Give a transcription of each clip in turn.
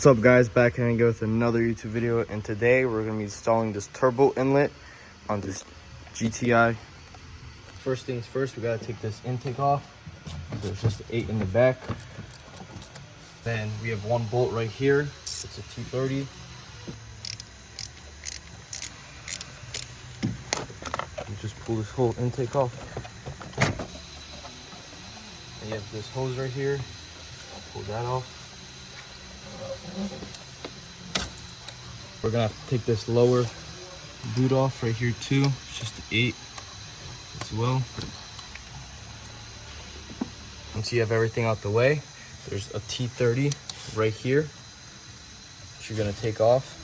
What's up guys, back here again with another YouTube video, and today we're going to be installing this turbo inlet on this GTI. First things first, we got to take this intake off. There's just 8 in the back. Then we have one bolt right here. It's a T30. You just pull this whole intake off. And you have this hose right here. Pull that off. We're gonna have to take this lower boot off right here too. It's just 8 as well. Once you have everything out the way, there's a T30 right here that you're gonna take off.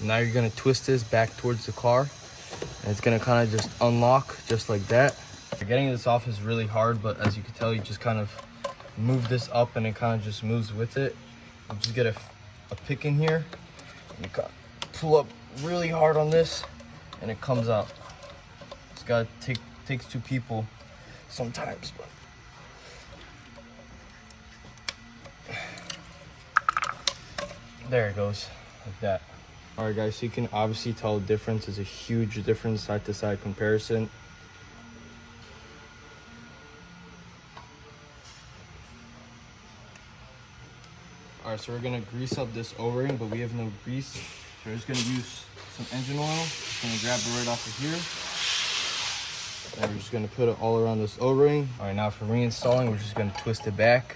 Now you're gonna twist this back towards the car, and it's gonna kind of just unlock just like that. Getting this off is really hard, but as you can tell, you just kind of move this up and it kind of just moves with it. You just get a pick in here, and you pull up really hard on this and it comes out. It's got takes 2 people sometimes, but there it goes, like that. All right guys, so you can obviously tell the difference is a huge difference, side to side comparison. All right, so we're gonna grease up this O-ring, but we have no grease. So we're just gonna use some engine oil. Just gonna grab it right off of here. And we're just gonna put it all around this O-ring. All right, now for reinstalling, we're just gonna twist it back.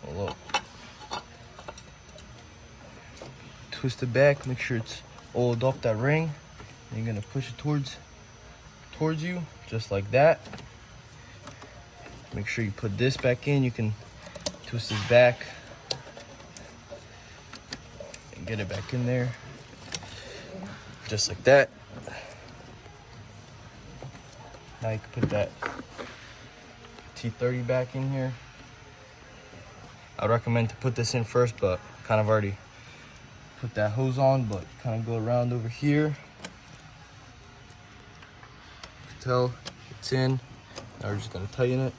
Oh, look. Twist it back, make sure it's oiled up, that ring. And you're gonna push it towards you, just like that. Make sure you put this back in. You can twist this back and get it back in there, just like that. Now you can put that T30 back in here. I recommend to put this in first, but kind of already put that hose on, but kind of go around over here. You can tell it's in. Now we're just gonna tighten it.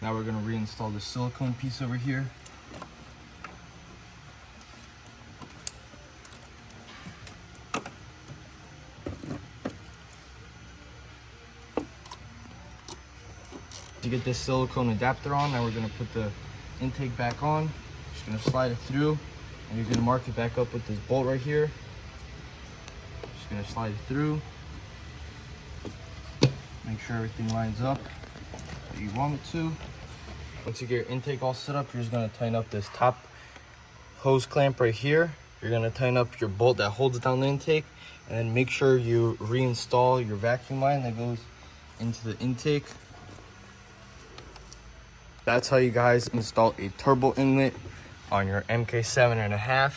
Now we're going to reinstall the silicone piece over here. To get this silicone adapter on, now we're going to put the intake back on. Just going to slide it through, and you're going to mark it back up with this bolt right here. Just going to slide it through. Make sure everything lines up that you want it to. Once you get your intake all set up, you're just going to tighten up this top hose clamp right here. You're going to tighten up your bolt that holds down the intake, and then make sure you reinstall your vacuum line that goes into the intake. That's how you guys install a turbo inlet on your MK7.5.